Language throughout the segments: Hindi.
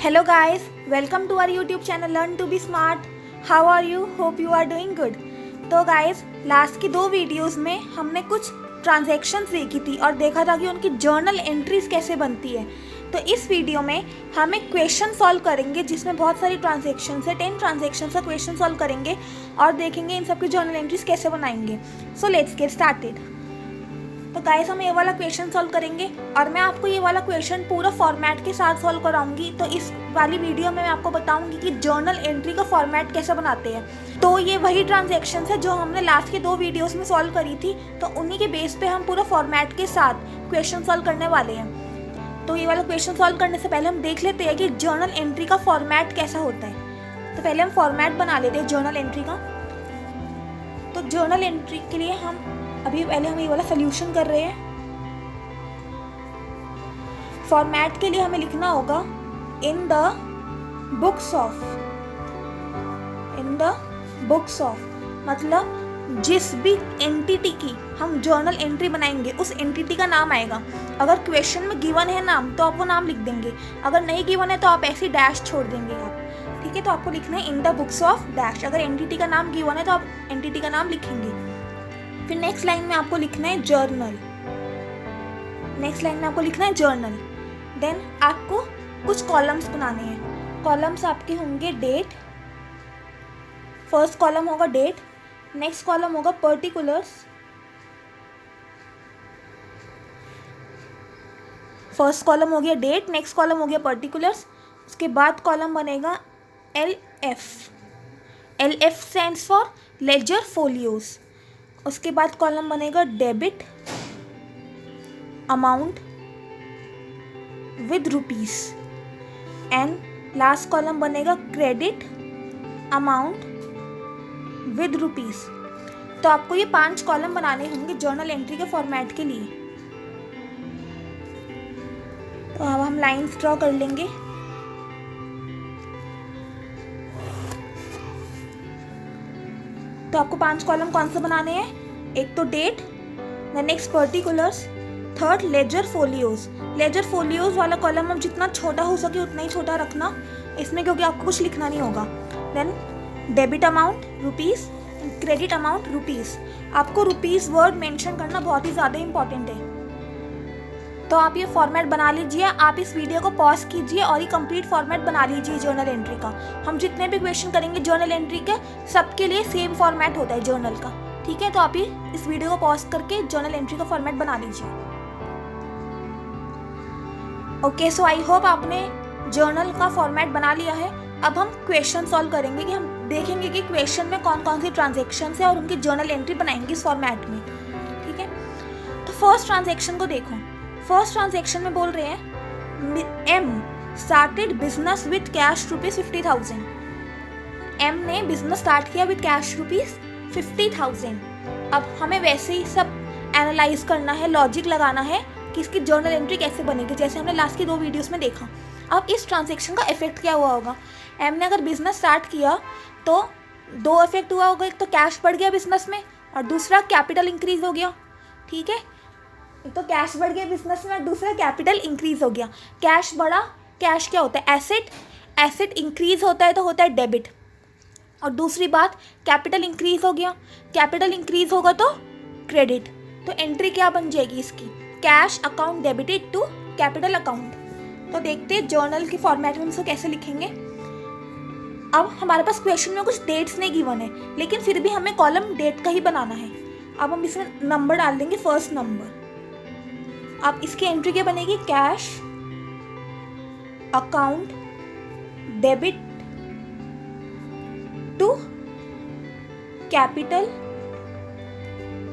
Hello guys, welcome to our YouTube channel Learn to be Smart. How are you? Hope you are doing good. तो गाइस लास्ट की 2 वीडियोस में हमने कुछ ट्रांजैक्शंस देखी थी और देखा था कि उनकी जर्नल एंट्रीज कैसे बनती है। तो इस वीडियो में हम एक क्वेश्चन सॉल्व करेंगे जिसमें बहुत सारी ट्रांजैक्शंस है। 10 ट्रांजैक्शंस का क्वेश्चन सॉल्व करेंगे और देखेंगे इन सब की जर्नल एंट्रीज कैसे बनाएंगे। So let's get started. तो गाइस हम ये वाला क्वेश्चन सॉल्व करेंगे और मैं आपको ये वाला क्वेश्चन पूरा फॉर्मेट के साथ सॉल्व कराऊंगी। तो इस वाली वीडियो में मैं आपको बताऊंगी कि जर्नल एंट्री का फॉर्मेट कैसे बनाते हैं। तो ये वही ट्रांजैक्शंस है जो हमने लास्ट के 2 वीडियोस में सॉल्व करी थी, तो उन्हीं के बेस पे हम पूरा फॉर्मेट के साथ क्वेश्चन सॉल्व करने वाले हैं। तो ये वाला क्वेश्चन सॉल्व करने से पहले हम देख लेते हैं कि जर्नल एंट्री का फॉर्मेट कैसा होता है। तो पहले हम फॉर्मेट बना लेते हैं जर्नल एंट्री का। तो जर्नल एंट्री के लिए हम पहले हम ये वाला सोल्यूशन कर रहे हैं। फॉर्मेट के लिए हमें लिखना होगा इन द बुक्स ऑफ मतलब जिस भी एंटिटी की हम जर्नल एंट्री बनाएंगे उस एंटिटी का नाम आएगा। अगर क्वेश्चन में गिवन है नाम तो आप वो नाम लिख देंगे, अगर नहीं गिवन है तो आप ऐसे डैश छोड़ देंगे आप। ठीक है, तो आपको लिखना है इन द बुक्स ऑफ डैश। अगर एंटिटी का नाम गिवन है तो आप एंटिटी का नाम लिखेंगे। फिर नेक्स्ट लाइन में आपको लिखना है जर्नल। देन आपको कुछ कॉलम्स बनाने हैं। कॉलम्स आपके होंगे डेट, फर्स्ट कॉलम होगा डेट, नेक्स्ट कॉलम होगा पर्टिकुलर्स, फर्स्ट कॉलम हो गया डेट, नेक्स्ट कॉलम हो गया पर्टिकुलर्स। उसके बाद कॉलम बनेगा LF stands for ledger folios. उसके बाद कॉलम बनेगा debit amount with rupees and last column बनेगा क्रेडिट अमाउंट विद रुपीस। तो आपको ये 5 कॉलम बनाने होंगे जर्नल एंट्री के फॉर्मेट के लिए। तो अब हम लाइंस ड्रॉ कर लेंगे। तो आपको 5 कॉलम कौन से बनाने हैं? एक तो date, next particulars, third ledger folios. Ledger folios वाला कॉलम हम जितना छोटा हो सके उतना ही छोटा रखना इसमें, क्योंकि आपको कुछ लिखना नहीं होगा। Then debit amount rupees, credit amount rupees. आपको रुपीस वर्ड मेंशन करना बहुत ही ज़्यादा इंपॉर्टेंट है। तो आप ये फॉर्मेट बना लीजिए। आप इस वीडियो को पॉज कीजिए और ये कंप्लीट फॉर्मेट बना लीजिए जर्नल एंट्री का। हम जितने भी क्वेश्चन करेंगे जर्नल एंट्री के सबके लिए सेम फॉर्मेट होता है जर्नल का। ठीक है, तो आप ये इस वीडियो को पॉज करके जर्नल एंट्री का फॉर्मेट बना लीजिए। ओके, सो आई होप आपने जर्नल का फॉर्मेट बना लिया है। अब हम क्वेश्चन सॉल्व करेंगे कि हम देखेंगे कि क्वेश्चन में कौन कौन सी ट्रांजेक्शन है और उनकी जर्नल एंट्री बनाएंगे इस फॉर्मेट में। ठीक है, तो फर्स्ट ट्रांजेक्शन को देखो। फर्स्ट ट्रांजैक्शन में बोल रहे हैं M started business with cash rupees 50,000। M ने बिजनेस स्टार्ट किया विद कैश रुपीज 50,000। अब हमें वैसे ही सब एनालाइज करना है, लॉजिक लगाना है कि इसकी जर्नल एंट्री कैसे बनेगी, जैसे हमने लास्ट की 2 वीडियोस में देखा। अब इस ट्रांजैक्शन का इफेक्ट क्या हुआ होगा? M ने अगर बिजनेस स्टार्ट किया तो 2 इफेक्ट हुआ होगा। एक तो कैश बढ़ गया बिजनेस में और दूसरा कैपिटल इंक्रीज हो गया। ठीक है, तो कैश बढ़ गया बिजनेस में और दूसरा कैपिटल इंक्रीज हो गया। कैश बढ़ा, कैश क्या होता है? एसेट। एसेट इंक्रीज होता है तो होता है डेबिट। और दूसरी बात कैपिटल इंक्रीज हो गया, कैपिटल इंक्रीज होगा तो क्रेडिट। तो एंट्री क्या बन जाएगी इसकी? Cash account debited to capital account. तो देखते हैं जर्नल के फॉर्मेट में इसको कैसे लिखेंगे। अब हमारे पास क्वेश्चन में कुछ डेट्स नहीं गिवन है, लेकिन फिर भी हमें कॉलम डेट का ही बनाना है। अब हम इसमें नंबर डाल देंगे, फर्स्ट नंबर। अब इसकी एंट्री क्या बनेगी? Cash account debit to capital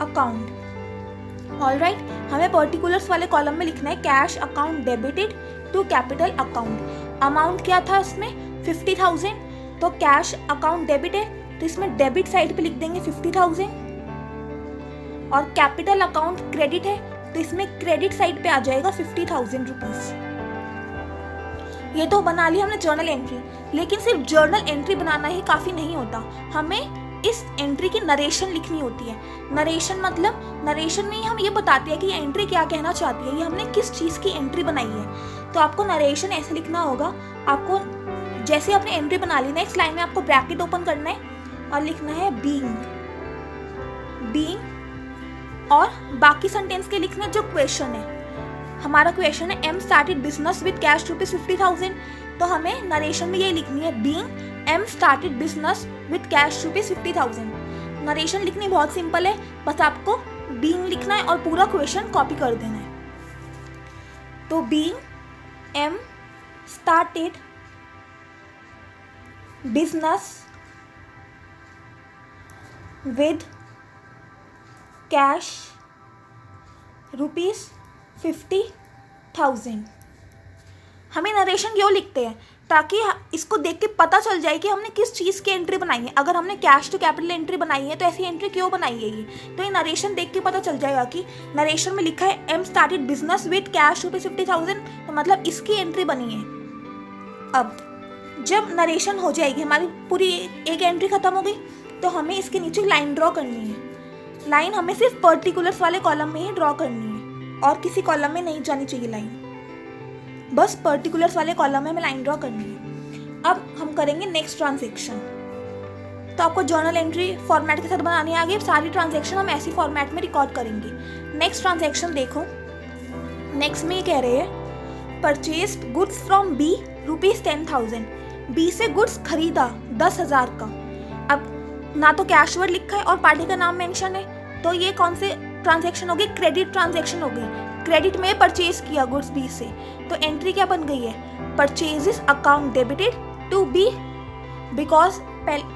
account. Alright, हमें पर्टिकुलर्स वाले कॉलम में लिखना है cash account debited to capital account. Amount क्या था इसमें? 50,000। तो कैश अकाउंट डेबिट है तो इसमें डेबिट साइड पे लिख देंगे 50,000। और कैपिटल अकाउंट क्रेडिट है तो इसमें क्रेडिट साइड पे आ जाएगा 50,000 रुपीज। ये तो बना लिया हमने जर्नल एंट्री, लेकिन सिर्फ जर्नल एंट्री बनाना ही काफ़ी नहीं होता। हमें इस एंट्री की नरेशन लिखनी होती है। नरेशन मतलब नरेशन में ही हम ये बताते हैं कि ये एंट्री क्या कहना चाहती है, ये हमने किस चीज़ की एंट्री बनाई है। तो आपको नरेशन ऐसे लिखना होगा, आपको जैसे आपने एंट्री बना ली, नेक्स्ट लाइन में आपको ब्रैकेट ओपन करना है और लिखना है बीइंग, और बाकी सेंटेंस के लिखना जो क्वेश्चन है। हमारा क्वेश्चन है M started business with cash ₹50,000, तो हमें नरेशन में ये लिखनी है being M started business with cash ₹50,000। Narration लिखनी बहुत सिंपल है, बस आपको बीइंग लिखना है और पूरा क्वेश्चन कॉपी कर देना है। तो being M started business with cash ₹50,000। हमें नरेशन क्यों लिखते हैं? ताकि इसको देख के पता चल जाए कि हमने किस चीज़ की एंट्री बनाई है। अगर हमने कैश टू कैपिटल एंट्री बनाई है तो ऐसी एंट्री क्यों बनाई है ये, तो ये नरेशन देख के पता चल जाएगा कि नरेशन में लिखा है M started business with cash ₹50,000, तो मतलब इसकी एंट्री बनी है। अब जब नरेशन हो जाएगी, हमारी पूरी एक एंट्री खत्म हो गई, तो हमें इसके नीचे लाइन ड्रॉ करनी है। लाइन हमें सिर्फ पर्टिकुलर्स वाले कॉलम में ही ड्रॉ करनी है और किसी कॉलम में नहीं जानी चाहिए लाइन, बस पर्टिकुलर्स वाले कॉलम में हमें लाइन ड्रॉ करनी है। अब हम करेंगे नेक्स्ट ट्रांजैक्शन। तो आपको जर्नल एंट्री फॉर्मेट के साथ बनानी आ गई। सारी ट्रांजैक्शन हम ऐसी फॉर्मेट में रिकॉर्ड करेंगे। नेक्स्ट ट्रांजैक्शन देखो, नेक्स्ट में ये कह रहे हैं purchased goods from B ₹10,000। B से गुड्स खरीदा 10,000 का। अब ना तो कैश वर्ड लिखा है और पार्टी का नाम मेंशन है, तो ये कौन से ट्रांजैक्शन हो गई? क्रेडिट ट्रांजैक्शन हो गई। क्रेडिट में परचेज किया गुड्स बी से, तो एंट्री क्या बन गई है? Purchases account debited to B, because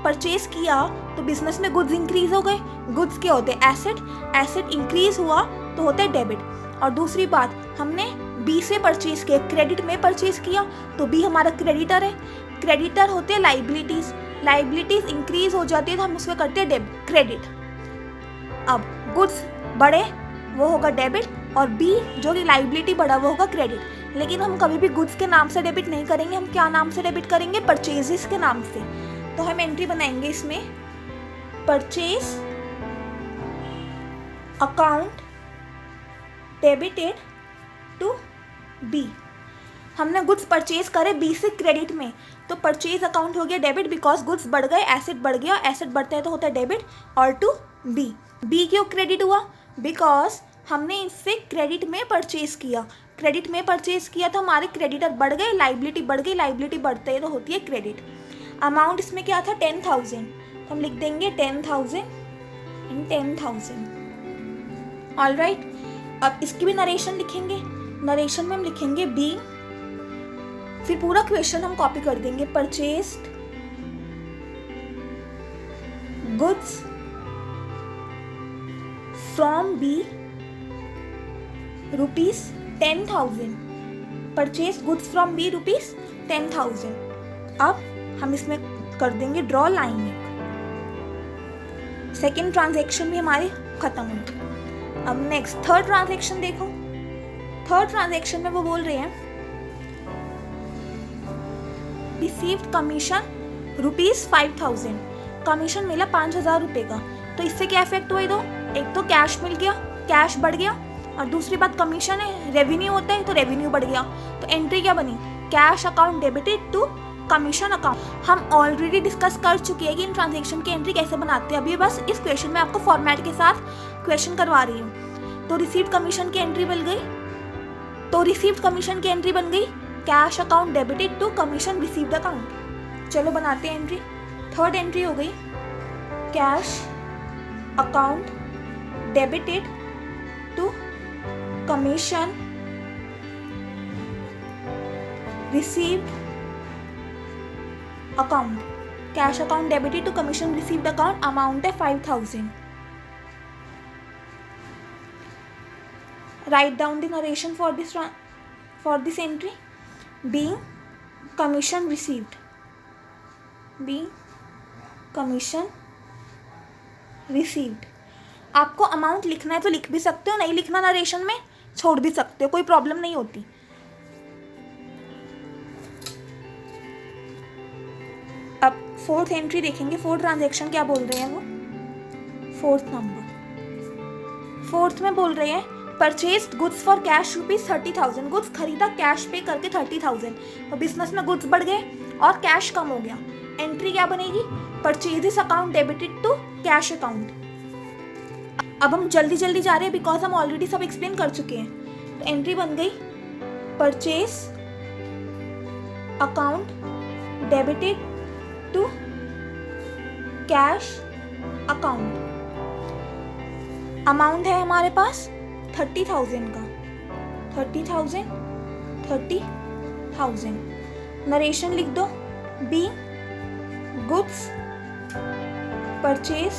purchase किया तो बिजनेस में गुड्स इंक्रीज हो गए। गुड्स क्या होते हैं? एसेट। एसेट इंक्रीज हुआ तो होता है डेबिट। और दूसरी बात, हमने बी से परचेज किया, क्रेडिट में परचेज किया तो बी हमारा क्रेडिटर है। क्रेडिटर होते हैं लाइबिलिटीज। लाइबिलिटीज इंक्रीज हो जाती है तो हम उसको करते हैं क्रेडिट। अब गुड्स बढ़े वो होगा डेबिट, और बी जो कि लाइबिलिटी बढ़ा वो होगा क्रेडिट। लेकिन हम कभी भी गुड्स के नाम से डेबिट नहीं करेंगे, हम क्या नाम से डेबिट करेंगे? परचेजेस के नाम से। तो हम एंट्री बनाएंगे इसमें purchase account debited to B. हमने गुड्स परचेज करे बी से क्रेडिट में, तो परचेज अकाउंट हो गया डेबिट, बिकॉज गुड्स बढ़ गए, एसेट बढ़ गया, एसेट बढ़ता है तो होता है डेबिट, और टू बी। बी क्यों क्रेडिट हुआ? बिकॉज हमने इससे क्रेडिट में परचेज किया। क्रेडिट में परचेज किया तो हमारे क्रेडिटर बढ़ गए, लाइबिलिटी बढ़ गई, लाइबिलिटी बढ़ते है तो होती है क्रेडिट। अमाउंट इसमें क्या था? 10,000, तो हम लिख देंगे 10,000 एंड 10,000। All right. अब इसकी भी नरेशन लिखेंगे। नरेशन में हम लिखेंगे बी, फिर पूरा क्वेश्चन हम कॉपी कर देंगे। Purchased goods from B ₹10,000। Purchase goods from B ₹10,000। अब हम इसमें कर देंगे ड्रॉ लाइन। सेकेंड ट्रांजैक्शन भी हमारी खत्म हुई। अब नेक्स्ट थर्ड ट्रांजैक्शन देखो। थर्ड ट्रांजैक्शन में वो बोल रहे हैं रिसीव्ड कमीशन ₹5,000। कमीशन मिला 5,000 रुपये का। तो इससे क्या इफेक्ट हुआ? दो, एक तो कैश मिल गया, कैश बढ़ गया, और दूसरी बात कमीशन है, रेवेन्यू होता है तो रेवेन्यू बढ़ गया। तो एंट्री क्या बनी? Cash account debited to commission account. हम ऑलरेडी डिस्कस कर चुके हैं कि इन ट्रांजैक्शन की एंट्री कैसे बनाते हैं। अभी बस इस क्वेश्चन में आपको फॉर्मेट के साथ क्वेश्चन करवा रही हूँ। तो रिसीव्ड कमीशन की एंट्री बन गई, तो रिसीव्ड कमीशन की एंट्री बन गई cash account debited to commission received account. चलो बनाते हैं एंट्री। थर्ड एंट्री हो गई cash account debited to commission received account. Cash account debited to commission received account, amount है 5,000। Write down the narration for this entry. Being commission received. Being commission received. आपको अमाउंट लिखना है तो लिख भी सकते हो, नहीं लिखना नरेशन में छोड़ भी सकते हो, कोई प्रॉब्लम नहीं होती। अब फोर्थ एंट्री देखेंगे। फोर्थ ट्रांजैक्शन क्या बोल रहे हैं वो? फोर्थ नंबर, फोर्थ में बोल रहे हैं purchase goods for cash ₹30,000, goods खरीदा कैश पे करके 30,000, तो बिजनेस में गुड्स बढ़ गए और कैश कम हो गया। एंट्री क्या बनेगी? Purchases account debited to cash account. अब हम जल्दी जल्दी जा रहे हैं बिकॉज हम ऑलरेडी सब एक्सप्लेन कर चुके हैं। तो एंट्री बन गई purchase account debited to cash account. Amount है हमारे पास 30,000 का, 30,000। नरेशन लिख दो, be goods purchase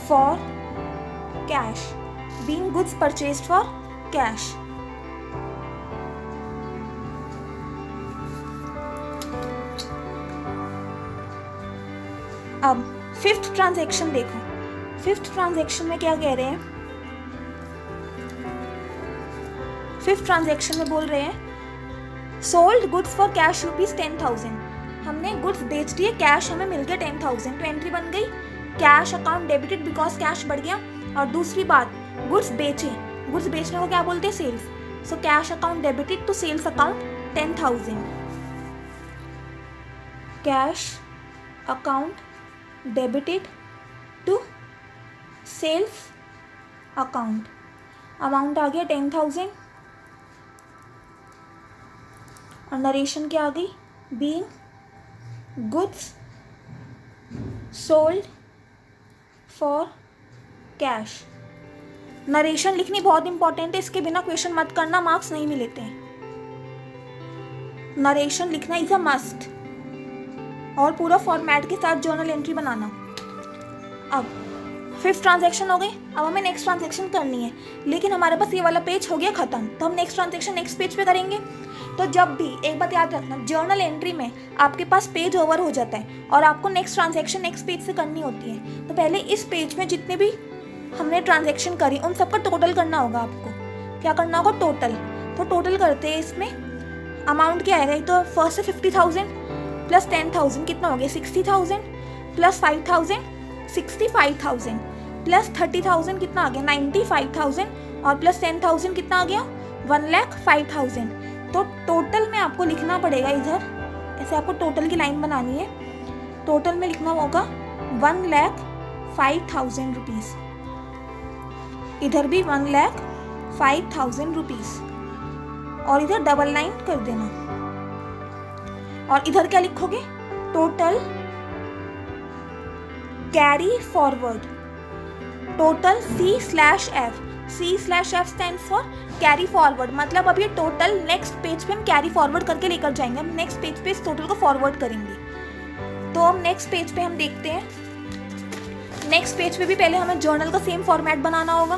for cash, being goods purchased for cash। अब फिफ्थ ट्रांजैक्शन देखो, फिफ्थ ट्रांजैक्शन में क्या कह रहे हैं? फिफ्थ ट्रांजैक्शन में बोल रहे हैं सोल्ड गुड्स फॉर कैश ₹10,000, हमने गुड्स बेच दिए, कैश हमें मिल गया 10,000। तो एंट्री बन गई cash account debited because cash बढ़ गया। और दूसरी बात, गुड्स बेचे, गुड्स बेचने को क्या बोलते हैं? Sales. So cash account debited to sales account 10,000, cash account debited to sales account, amount आ गया 10,000 और नरेशन क्या आ गई? Being goods sold for cash. Narration लिखनी बहुत इंपॉर्टेंट है, इसके बिना क्वेश्चन मत करना, मार्क्स नहीं मिलते हैं। नरेशन लिखना इज अ मस्ट और पूरा फॉर्मेट के साथ जर्नल एंट्री बनाना। अब फिफ्थ ट्रांजैक्शन हो गई, अब हमें नेक्स्ट ट्रांजैक्शन करनी है, लेकिन हमारे पास ये वाला पेज हो गया खत्म, तो हम नेक्स्ट ट्रांजैक्शन नेक्स्ट पेज पे करेंगे। तो जब भी एक बात याद रखना, जर्नल एंट्री में आपके पास पेज ओवर हो जाता है और आपको नेक्स्ट ट्रांजैक्शन नेक्स्ट पेज से करनी होती है, तो पहले इस पेज में जितने भी हमने ट्रांजैक्शन करी उन सबका टोटल करना होगा। आपको क्या करना होगा? टोटल। तो टोटल करते हैं, इसमें अमाउंट क्या आएगा? तो फर्स्ट से 50,000 प्लस 10,000 कितना हो गया? 60,000 प्लस 5,000 65,000 प्लस 30,000 कितना आ गया? 95,000 और प्लस 10,000 कितना आ गया? 1,05,000। तो टोटल में आपको लिखना पड़ेगा इधर, ऐसे आपको टोटल की लाइन बनानी है। टोटल में लिखना होगा 1,05,000 रुपीज़, इधर भी 1,05,000 रुपीज़ और इधर डबल लाइन कर देना। और इधर क्या लिखोगे? Total carry forward, total C/F। C/F stand for carry forward, मतलब अब ये टोटल नेक्स्ट पेज पे हम कैरी फॉरवर्ड करके लेकर जाएंगे, हम नेक्स्ट पेज पे इस टोटल को फॉरवर्ड करेंगे। तो हम नेक्स्ट पेज पे हम देखते हैं, नेक्स्ट पेज पे भी पहले हमें जर्नल का सेम फॉर्मेट बनाना होगा।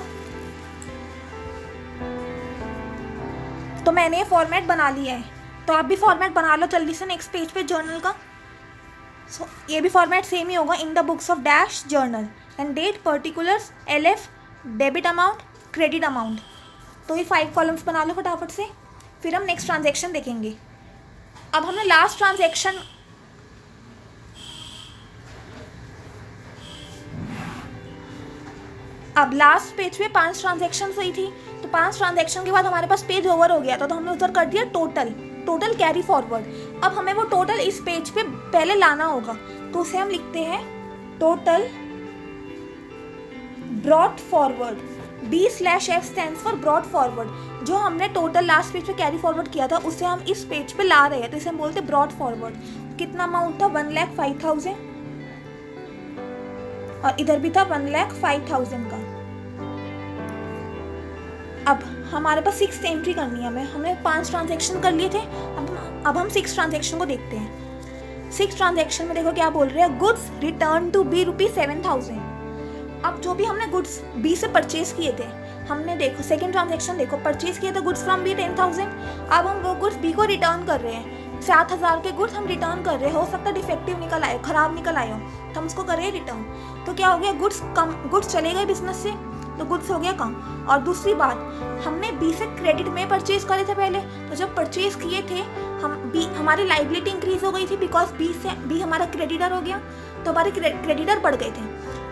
तो मैंने ये फॉर्मेट बना लिया है, तो आप भी फॉर्मेट बना लो जल्दी से नेक्स्ट पेज पे जर्नल का। सो ये भी फॉर्मेट सेम ही होगा, in the books of dash journal and date particulars LF debit amount credit amount. तो ये 5 कॉलम्स बना लो फटाफट से, फिर हम नेक्स्ट ट्रांजैक्शन देखेंगे। अब हमने लास्ट ट्रांजैक्शन, अब लास्ट पेज पे 5 ट्रांजैक्शन हुई थी, तो 5 ट्रांजैक्शन के बाद हमारे पास पेज ओवर हो गया था, तो हमने उधर कर दिया टोटल कैरी फॉरवर्ड। अब हमें वो टोटल इस पेज पे पहले लाना होगा, तो उसे हम लिखते हैं total brought forward. B/F stands for brought forward. जो हमने टोटल लास्ट पेज पे कैरी फॉरवर्ड किया था उसे हम इस पेज पे ला रहे हैं, तो इसे हम बोलते हैं ब्रॉट फॉरवर्ड। कितना अमाउंट था? 1,05,000 और इधर भी था 1,05,000 का। अब हमारे पास 6 एंट्री करनी है, हमने 5 ट्रांजैक्शन कर लिए थे, अब हम 6 ट्रांजैक्शन को देखते हैं। 6 ट्रांजैक्शन में देखो क्या बोल रहे हैं, गुड्स रिटर्न टू B ₹7,000। अब जो भी हमने गुड्स B से परचेज किए थे, हमने देखो सेकंड ट्रांजैक्शन देखो, परचेज किए थे गुड्स फ्रॉम B 10,000, अब हम वो गुड्स B को रिटर्न कर रहे हैं। 7,000 के गुड्स हम रिटर्न कर रहे हैं, हो सकता है डिफेक्टिव निकल आए, खराब निकल आए हो, तो हम उसको कर रहे हैं रिटर्न। तो क्या हो गया? गुड्स चले गए बिजनेस से, तो गुड्स हो गया कम। और दूसरी बात, हमने B से क्रेडिट में परचेज करे थे पहले, तो जब परचेज किए थे हमारी लाइबिलिटी इंक्रीज हो गई थी बिकॉज B हमारा क्रेडिटर हो गया, तो हमारे क्रेडिटर बढ़ गए थे।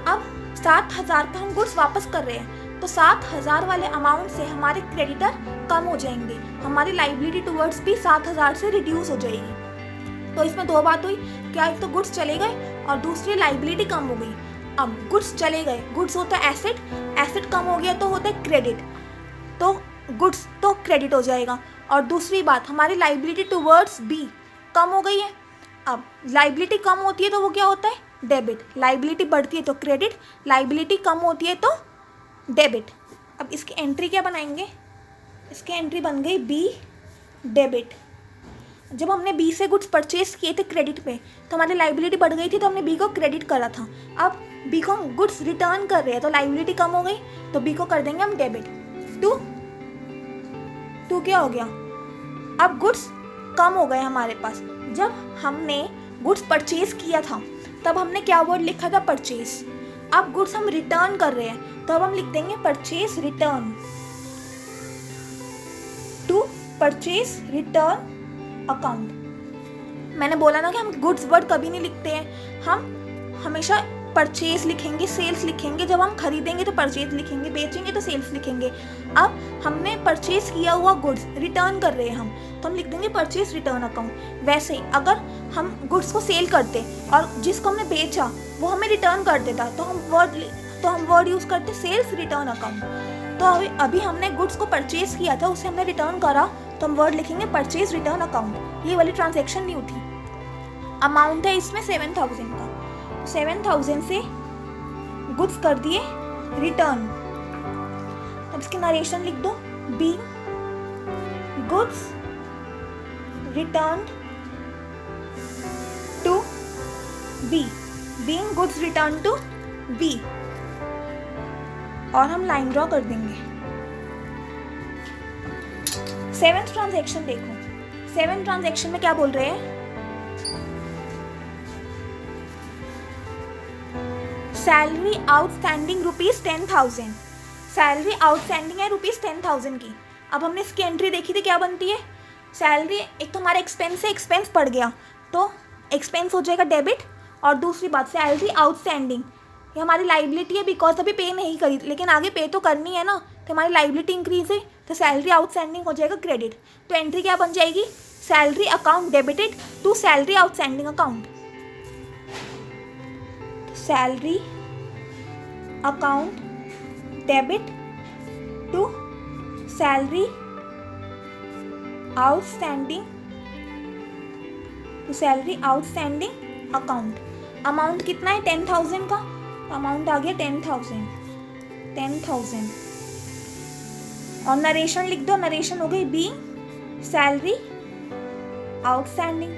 अब 7,000 का हम गुड्स वापस कर रहे हैं, तो 7,000 वाले अमाउंट से हमारे क्रेडिटर कम हो जाएंगे, हमारी लाइबिलिटी टुवर्ड्स भी 7,000 से रिड्यूस हो जाएगी। तो इसमें दो बात हुई, क्या एक तो गुड्स चले गए और दूसरी लाइबिलिटी कम हो गई। अब गुड्स चले गए, गुड्स होता है एसेट, एसेट कम हो गया तो होता है क्रेडिट, तो गुड्स तो क्रेडिट हो जाएगा। और दूसरी बात, हमारी लाइबिलिटी टुवर्ड्स बी कम हो गई है। अब लाइबिलिटी कम होती है तो वो क्या होता है, डेबिट। लाइबिलिटी बढ़ती है तो क्रेडिट, लाइबिलिटी कम होती है तो डेबिट। अब इसकी एंट्री क्या बनाएंगे, इसकी एंट्री बन गई बी डेबिट। जब हमने बी से गुड्स परचेज किए थे क्रेडिट पे, तो हमारी लाइबिलिटी बढ़ गई थी, तो हमने बी को क्रेडिट करा था। अब बी को हम गुड्स रिटर्न कर रहे हैं तो लाइबिलिटी कम हो गई, तो बी को कर देंगे हम डेबिट। टू क्या हो गया, अब गुड्स कम हो गए हमारे पास। जब हमने गुड्स परचेज किया था तब हमने क्या वर्ड लिखा था, परचेज। अब गुड्स हम रिटर्न कर रहे हैं तो अब हम लिख देंगे purchase return. To purchase return account. मैंने बोला ना कि हम गुड्स वर्ड कभी नहीं लिखते हैं, हम हमेशा परचेज लिखेंगे, सेल्स लिखेंगे। जब हम खरीदेंगे तो परचेज लिखेंगे, बेचेंगे तो सेल्स लिखेंगे। अब हमने परचेज किया हुआ गुड्स रिटर्न कर रहे हैं हम, तो हम लिख देंगे परचेज रिटर्न अकाउंट। वैसे ही अगर हम गुड्स को सेल करते और जिसको हमने बेचा वो हमें रिटर्न कर देता, तो हम वर्ड यूज़ करते सेल्स रिटर्न अकाउंट। तो अभी हमने गुड्स को परचेज किया था, उसे हमने रिटर्न करा, तो हम वर्ड लिखेंगे परचेज रिटर्न अकाउंट। ये वाली ट्रांजैक्शन न्यू थी। अमाउंट है इसमें 7,000 का, 7,000 से गुड्स कर दिए रिटर्न। अब इसकी नरेशन लिख दो, be goods return to B, being goods return to B. और हम लाइन ड्रॉ कर देंगे। 7th ट्रांजैक्शन देखो, 7th ट्रांजैक्शन में क्या बोल रहे हैं, सैलरी आउटस्टैंडिंग ₹10,000। सैलरी आउटस्टैंडिंग है ₹10,000 की। अब हमने इसकी एंट्री देखी थी, क्या बनती है, सैलरी एक तो हमारा एक्सपेंस है, एक्सपेंस पड़ गया तो एक्सपेंस हो जाएगा डेबिट। और दूसरी बात, सैलरी आउटस्टैंडिंग ये हमारी लाइबिलिटी है, बिकॉज अभी पे नहीं करी, लेकिन आगे पे तो करनी है ना, तो हमारी लाइबिलिटी इंक्रीज है, तो सैलरी आउटस्टैंडिंग हो जाएगा क्रेडिट। तो एंट्री क्या बन जाएगी, salary account debited to salary outstanding account. Salary account debit to salary outstanding outstanding account. Amount कितना है 10,000 का, अमाउंट आ गया 10,000। और नरेशन लिख दो, नरेशन हो गई बी सैलरी आउटस्टैंडिंग।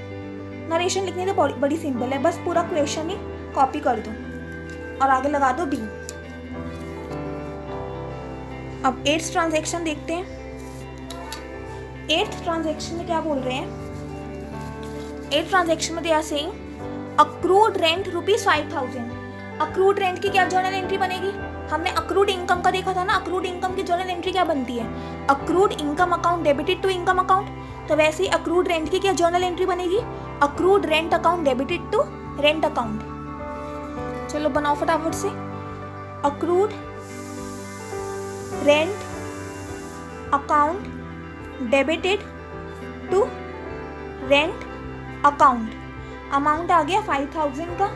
नरेशन लिखने तो बड़ी सिंपल है, बस पूरा क्वेश्चन ही कॉपी कर दो और आगे लगा दो बी। अब 8th ट्रांजैक्शन देखते हैं। 8th ट्रांजैक्शन में क्या बोल रहे हैं, 8th ट्रांजैक्शन में they are saying accrued rent ₹5,000। Accrued rent की क्या जर्नल एंट्री बनेगी, हमने अक्रूड इनकम का देखा था ना, अक्रूड इनकम की जर्नल एंट्री क्या बनती है, accrued income account debited to income account. तो वैसे ही अक्रूड रेंट की क्या जर्नल एंट्री बनेगी, accrued rent account debited to rent account. चलो बनाओ फटाफट से, accrued rent account debited to rent account. Amount आ गया 5,000 का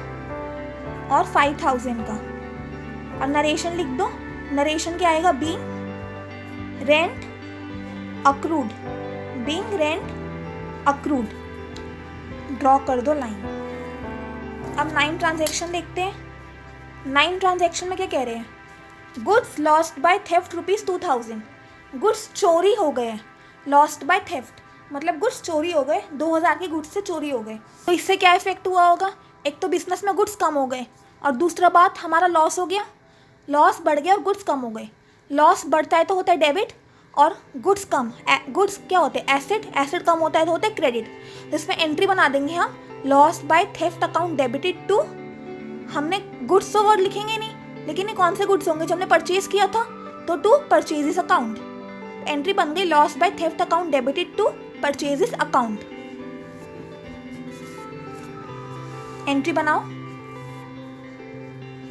और 5,000 का। और नरेशन लिख दो, नरेशन क्या आएगा, being rent accrued, being rent accrued. Draw कर दो लाइन। अब 9 ट्रांजैक्शन देखते हैं। 9 ट्रांजैक्शन में क्या कह रहे हैं, goods lost by theft ₹2,000। Goods चोरी हो गए, लॉस्ट बाय थेफ्ट मतलब गुड्स चोरी हो गए, 2,000 के गुड्स से चोरी हो गए। तो इससे क्या इफेक्ट हुआ होगा, एक तो बिजनेस में गुड्स कम हो गए और दूसरा बात हमारा लॉस हो गया, लॉस बढ़ गया और गुड्स कम हो गए। लॉस बढ़ता है तो होता है डेबिट और गुड्स कम, गुड्स क्या होते हैं एसेट, एसेट कम होता है तो होता है क्रेडिट। तो इसमें एंट्री बना देंगे हम loss by theft account debited to, हमने गुड्स तो वर्ड लिखेंगे नहीं, लेकिन ये कौन से गुड्स होंगे जो हमने परचेज किया था, तो टू परचेजेस अकाउंट। एंट्री बन गई loss by theft account debited to purchases account. Entry बनाओ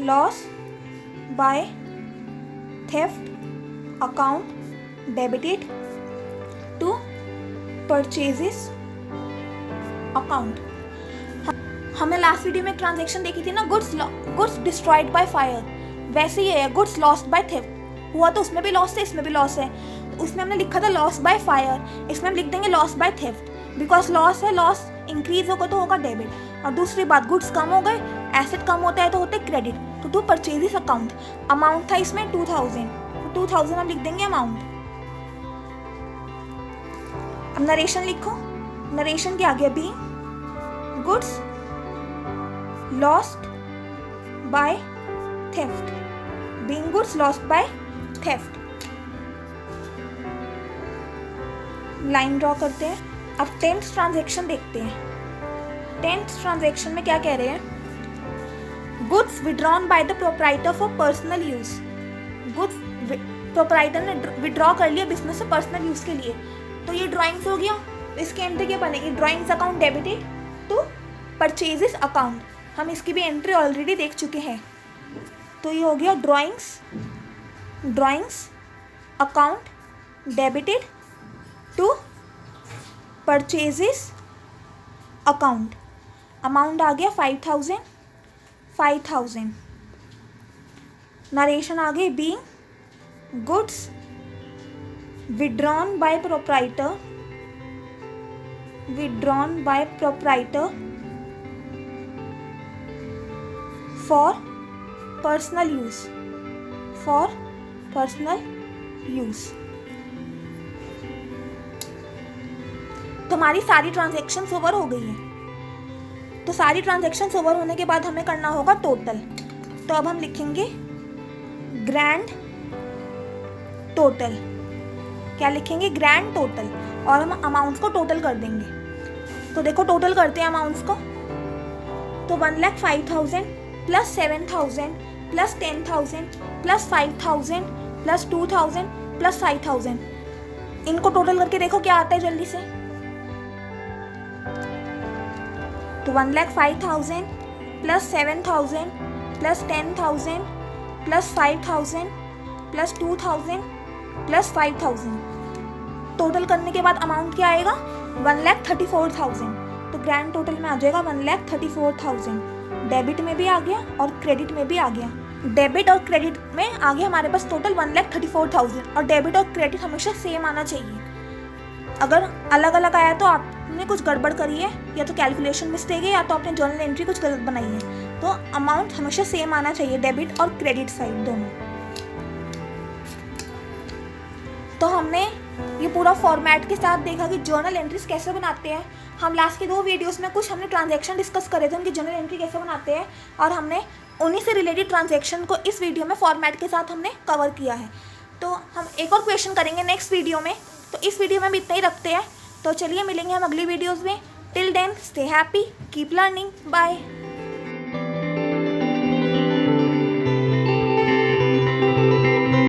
loss by theft account debited to purchases account. हमने लास्ट वीडियो में ट्रांजैक्शन देखी थी ना, गुड्स डिस्ट्रॉयड बाय फायर, वैसे ही है गुड्स लॉस्ट बाय थेफ्ट। हुआ तो उसमें भी लॉस है, इसमें भी लॉस है। तो उसमें हमने लिखा था लॉस बाय फायर, इसमें हम लिख देंगे loss by theft, because loss है, लॉस इंक्रीज होगा तो होगा डेबिट। और दूसरी बात, गुड्स कम हो गए, एसेट कम होता है तो होते क्रेडिट। तो टू परचेजेस अकाउंट, अमाउंट था इसमें 2000, तो 2000 हम लिख देंगे अमाउंट। अब नरेशन लिखो, नरेशन के आगे भी goods lost by theft, being goods lost by theft. Line draw करते हैं। अब 10th ट्रांजैक्शन देखते हैं। 10th ट्रांजैक्शन में क्या कह रहे हैं, goods withdrawn by the proprietor for personal use. Goods proprietor ने विड्रॉ कर लिया बिजनेस से पर्सनल यूज के लिए, तो ये ड्राइंग्स हो गया। इसकी एंट्री क्या बनेगी, drawings account debited to purchases account. हम इसकी भी एंट्री ऑलरेडी देख चुके हैं, तो ये हो गया drawings account debited to purchases account. Amount आ गया 5000। नरेशन आ गई, being goods withdrawn by proprietor for personal use, तो हमारी सारी ट्रांजैक्शंस ओवर हो गई है। तो सारी ट्रांजैक्शंस ओवर होने के बाद हमें करना होगा टोटल। तो अब हम लिखेंगे ग्रैंड टोटल। क्या लिखेंगे, ग्रैंड टोटल, और हम अमाउंट्स को टोटल कर देंगे। तो देखो टोटल करते हैं अमाउंट्स को। तो 1,05,000 plus 7,000 plus 10,000 plus 5,000 plus 2,000 plus 5,000, इनको टोटल करके देखो क्या आता है जल्दी से। तो 1,05,000 plus 7,000 plus 10,000 plus 5,000 plus 2,000 plus 5,000, total करने के बाद अमाउंट क्या आएगा, 1,34,000। तो ग्रैंड टोटल में आ जाएगा 1,34,000। डेबिट में भी आ गया और क्रेडिट में भी आ गया। डेबिट और क्रेडिट में आ गया हमारे पास टोटल 1,34,000, और डेबिट और क्रेडिट हमेशा सेम आना चाहिए। अगर अलग अलग आया तो आपने कुछ गड़बड़ करी है, या तो कैलकुलेशन मिस्टेक है, या तो आपने जर्नल एंट्री कुछ गलत बनाई है। तो अमाउंट हमेशा सेम आना चाहिए, डेबिट और क्रेडिट साइड दोनों। तो हमने ये पूरा फॉर्मेट के साथ देखा कि जर्नल एंट्रीज कैसे बनाते हैं। हम लास्ट के 2 वीडियोस में कुछ हमने ट्रांजैक्शन डिस्कस करे थे, उनकी जर्नल एंट्री कैसे बनाते हैं, और हमने उन्हीं से रिलेटेड ट्रांजैक्शन को इस वीडियो में फॉर्मेट के साथ हमने कवर किया है। तो हम एक और क्वेश्चन करेंगे नेक्स्ट वीडियो में। तो इस वीडियो में भी इतना ही रखते हैं। तो चलिए मिलेंगे हम अगली वीडियोज़ में। Till then stay happy, keep learning, bye.